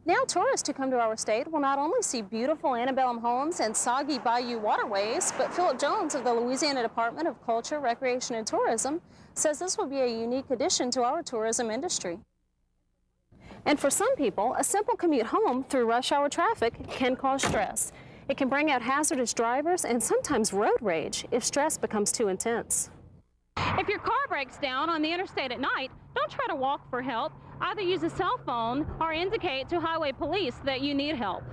Now tourists who come to our state will not only see beautiful antebellum homes and soggy bayou waterways, but Philip Jones of the Louisiana Department of Culture, Recreation, and Tourism says this will be a unique addition to our tourism industry. And for some people, a simple commute home through rush hour traffic can cause stress. It can bring out hazardous drivers and sometimes road rage if stress becomes too intense. If your car breaks down on the interstate at night, don't try to walk for help. Either use a cell phone or indicate to highway police that you need help.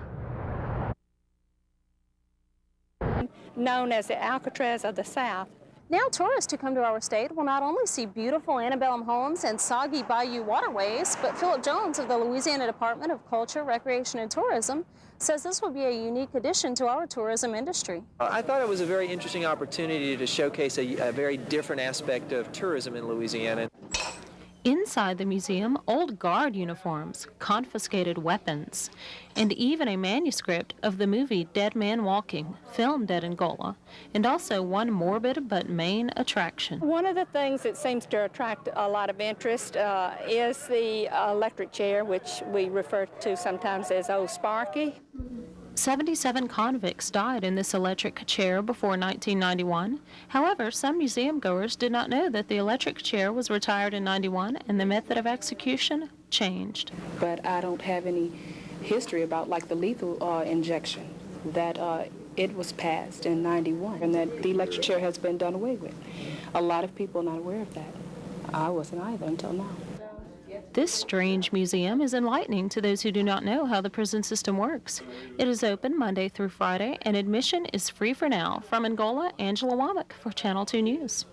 Known as the Alcatraz of the South. Now tourists who come to our state will not only see beautiful antebellum homes and soggy bayou waterways, but Philip Jones of the Louisiana Department of Culture, Recreation, and Tourism says this will be a unique addition to our tourism industry. I thought it was a very interesting opportunity to showcase a very different aspect of tourism in Louisiana. Inside the museum, old guard uniforms, confiscated weapons, and even a manuscript of the movie Dead Man Walking, filmed at Angola, and also one morbid but main attraction. One of the things that seems to attract a lot of interest is the electric chair, which we refer to sometimes as Old Sparky. 77 convicts died in this electric chair before 1991. However, some museum goers did not know that the electric chair was retired in 91 and the method of execution changed. But I don't have any history about like the lethal injection, that it was passed in 91 and that the electric chair has been done away with. A lot of people are not aware of that. I wasn't either until now. This strange museum is enlightening to those who do not know how the prison system works. It is open Monday through Friday, and admission is free for now. From Angola, Angela Womack for Channel 2 News.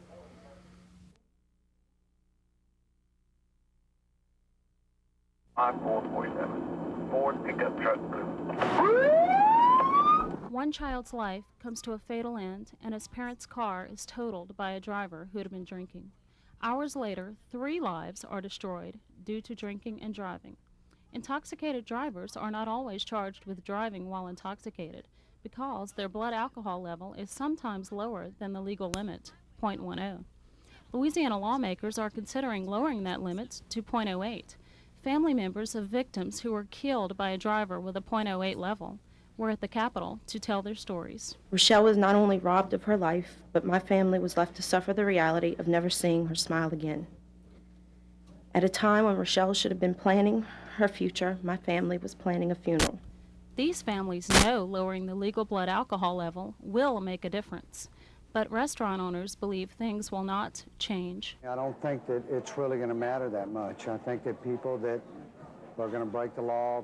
Ford pickup truck. One child's life comes to a fatal end, and his parents' car is totaled by a driver who had been drinking. Hours later, 3 lives are destroyed due to drinking and driving. Intoxicated drivers are not always charged with driving while intoxicated because their blood alcohol level is sometimes lower than the legal limit, 0.10. Louisiana lawmakers are considering lowering that limit to 0.08. Family members of victims who were killed by a driver with a 0.08 level were at the Capitol to tell their stories. Rochelle was not only robbed of her life, but my family was left to suffer the reality of never seeing her smile again. At a time when Rochelle should have been planning her future, my family was planning a funeral. These families know lowering the legal blood alcohol level will make a difference, but restaurant owners believe things will not change. I don't think that it's really going to matter that much. I think that people that are going to break the law,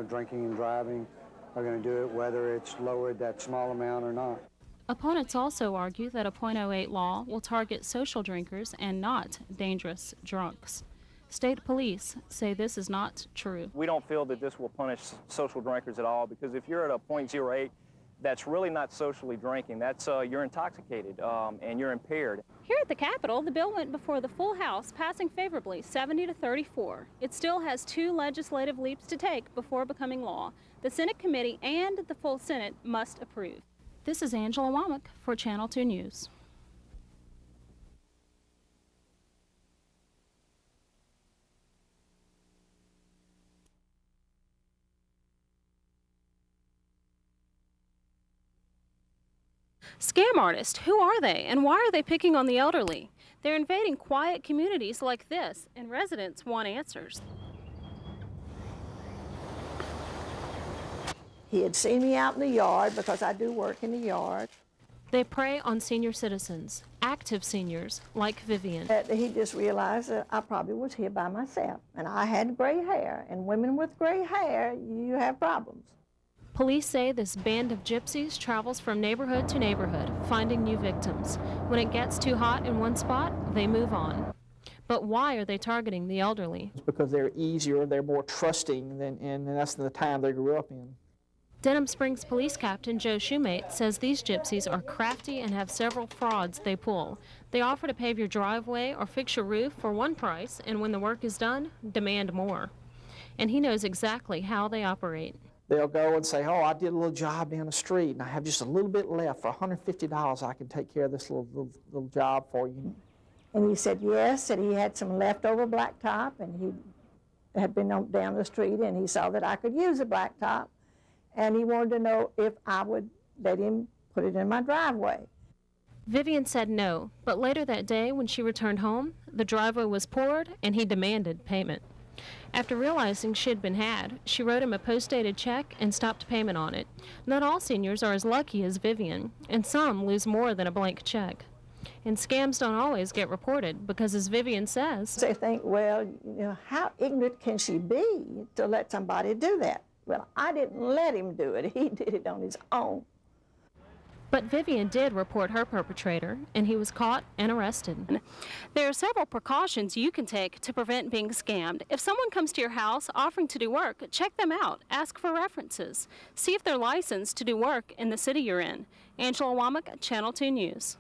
drinking and driving, are going to do it whether it's lowered that small amount or not. Opponents also argue that a 0.08 law will target social drinkers and not dangerous drunks. State police say this is not true. We don't feel that this will punish social drinkers at all, because if you're at a 0.08, that's really not socially drinking. That's you're intoxicated and you're impaired. Here at the Capitol, the bill went before the full House, passing favorably 70 to 34. It still has 2 legislative leaps to take before becoming law. The Senate committee and the full Senate must approve. This is Angela Womack for Channel 2 News. Scam artists, who are they and why are they picking on the elderly? They're invading quiet communities like this, and residents want answers. He had seen me out in the yard because I do work in the yard. They prey on senior citizens, active seniors like Vivian. He just realized that I probably was here by myself, and I had gray hair, and women with gray hair, you have problems. Police say this band of gypsies travels from neighborhood to neighborhood, finding new victims. When it gets too hot in one spot, they move on. But why are they targeting the elderly? It's because they're easier, they're more trusting, and that's the time they grew up in. Denham Springs Police Captain Joe Shoemate says these gypsies are crafty and have several frauds they pull. They offer to pave your driveway or fix your roof for one price, and when the work is done, demand more. And he knows exactly how they operate. They'll go and say, oh, I did a little job down the street, and I have just a little bit left. For $150, I can take care of this little job for you. And he said yes, that he had some leftover blacktop, and he'd had been down the street, and he saw that I could use a blacktop, and he wanted to know if I would let him put it in my driveway. Vivian said no, but later that day when she returned home, the driveway was poured and he demanded payment. After realizing she'd been had, she wrote him a post-dated check and stopped payment on it. Not all seniors are as lucky as Vivian, and some lose more than a blank check. And scams don't always get reported because, as Vivian says, they think, well, how ignorant can she be to let somebody do that? Well, I didn't let him do it. He did it on his own. But Vivian did report her perpetrator, and he was caught and arrested. There are several precautions you can take to prevent being scammed. If someone comes to your house offering to do work, check them out. Ask for references. See if they're licensed to do work in the city you're in. Angela Womack, Channel 2 News.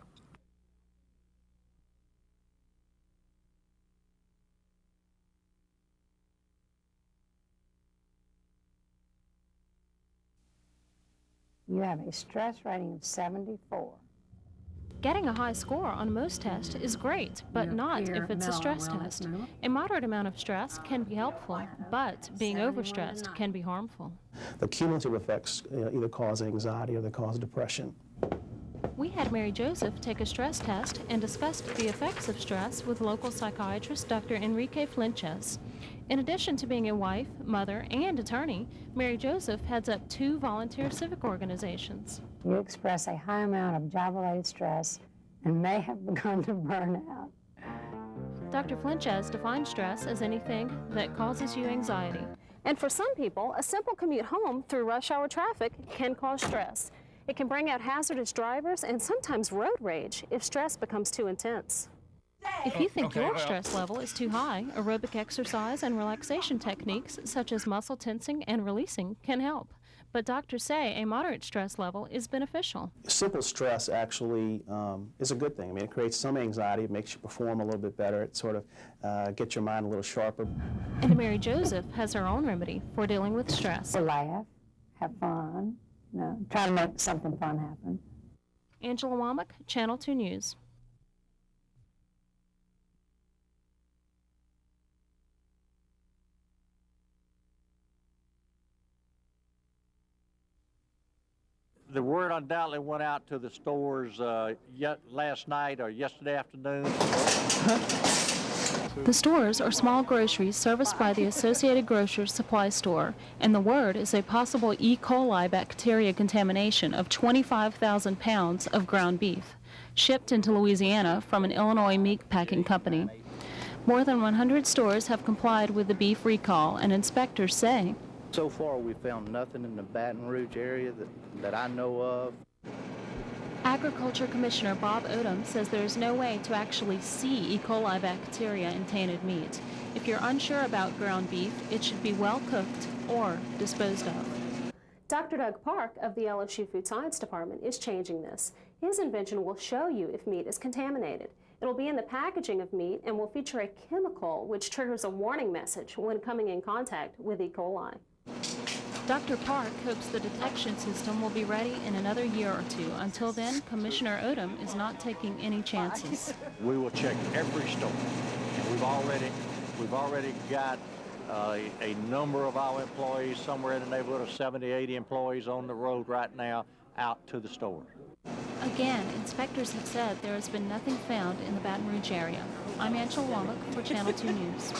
You have a stress rating of 74. Getting a high score on most tests is great, but not if it's a stress test. A moderate amount of stress can be helpful, but being overstressed can be harmful. The cumulative effects either cause anxiety or they cause depression. We had Mary Joseph take a stress test and discussed the effects of stress with local psychiatrist Dr. Enrique Flinches. In addition to being a wife, mother, and attorney, Mary Joseph heads up 2 volunteer civic organizations. You express a high amount of job-related stress and may have begun to burn out. Dr. Flinches defines stress as anything that causes you anxiety. And for some people, a simple commute home through rush hour traffic can cause stress. It can bring out hazardous drivers and sometimes road rage if stress becomes too intense. If you think your stress level is too high, aerobic exercise and relaxation techniques such as muscle tensing and releasing can help. But doctors say a moderate stress level is beneficial. Simple stress actually is a good thing. I mean, it creates some anxiety, it makes you perform a little bit better, it sort of gets your mind a little sharper. And Mary Joseph has her own remedy for dealing with stress. Laugh, have fun, try to make something fun happen. Angela Womack, Channel 2 News. The word undoubtedly went out to the stores last night or yesterday afternoon. The stores are small groceries serviced by the Associated Grocers Supply Store, and the word is a possible E. coli bacteria contamination of 25,000 pounds of ground beef, shipped into Louisiana from an Illinois meat packing company. More than 100 stores have complied with the beef recall, and inspectors say, so far, we found nothing in the Baton Rouge area that I know of. Agriculture Commissioner Bob Odom says there is no way to actually see E. coli bacteria in tainted meat. If you're unsure about ground beef, it should be well cooked or disposed of. Dr. Doug Park of the LSU Food Science Department is changing this. His invention will show you if meat is contaminated. It'll be in the packaging of meat and will feature a chemical which triggers a warning message when coming in contact with E. coli. Dr. Park hopes the detection system will be ready in another year or 2. Until then, Commissioner Odom is not taking any chances. We will check every store. And we've already got a number of our employees, somewhere in the neighborhood of 70, 80 employees on the road right now out to the stores. Again, inspectors have said there has been nothing found in the Baton Rouge area. I'm Angela Womack for Channel 2 News.